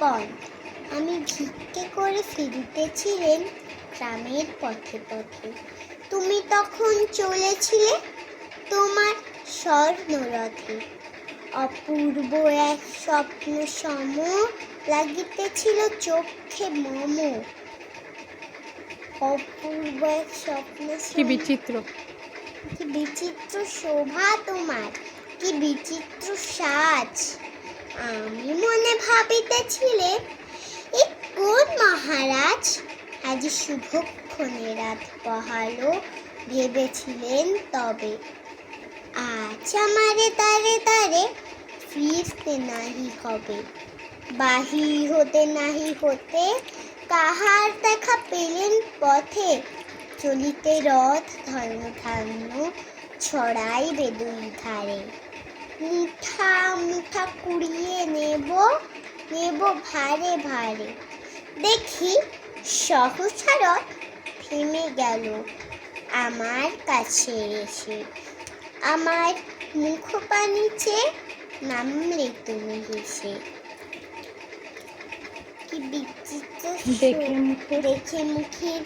পণ। আমি ভিক্ষে করে ফিরিতেছিলেন গ্রামের পথে পথে। তুমি তখন চলেছিলে তোমার স্বর্ণরথে। অপূর্ব এক স্বপ্ন সম লাগিতেছিল চোখে মম। অপূর্ব এক স্বপ্ন কি বিচিত্র, কি বিচিত্র শোভা তোমার, কি বিচিত্র সাজ। আমি মনে ভাবিতেছিলে এ কোন মহারাজ আজ শুভক্ষণে রাত পহালো ভেবেছিলেন তবে। আজ আমারে তারে তারে ফিরতে নাহি হবে। বাহির হতে নাহি হতে কাহার দেখা পেলেন পথে। চলিতে রথ ধন্য ধান্য ছড়াইবে দুই ধারে। মুঠা মুঠা কুড়িয়ে নেব ভারে ভারে। দেখি সহসা রথ থেমে গেল আমার কাছে এসে। আমার মুখপানে চেয়ে নামলে তুমি হেসে। কি বিচিত্র দেখে মুখের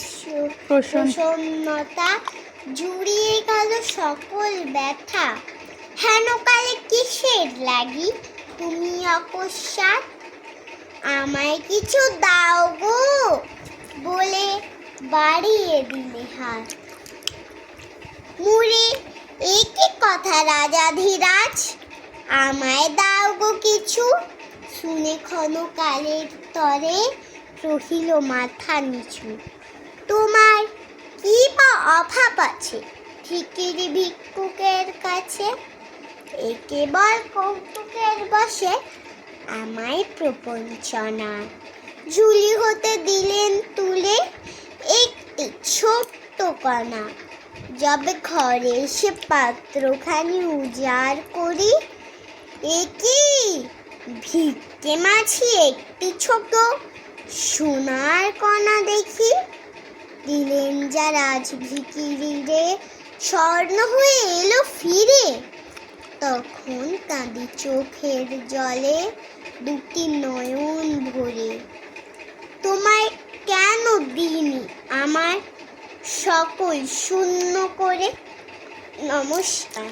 প্রসন্নতা জুড়িয়ে গেল সকল ব্যথা। হেন কালে কিসের লাগি তুমি অকস্মাৎ আমায় কিছু দাও গো বলে বাড়িয়ে দিলে হাত। মুড়ে এ কি কথা রাজাধিরাজ, আমায় দাও গো কিছু। শুনে ক্ষণকালের তরে রহিল মাথা নিচু। তোমার কি বা অভাব আছে ভিখিরি ভিক্ষুকের কাছে। এ কেবল কৌতুকের বশে আমায় প্রপঞ্চনা। ঝুলি হতে দিলেন তুলে একটি ছোট্ট কণা। যবে ঘরে এসে পাত্রখানি উজাড় করি, এ কি ভিক্ষে মাঝি একটি ছোট সোনার কণা দেখি। দিলেন যা রাজ ভিখিরিরে স্বর্ণ হয়ে এলো ফিরে। তখন কাঁদি চোখের জলে দুটি নয়ন ভরে। তোমায় কেন দিইনি আমার সকল শূন্য করে। নমস্কার।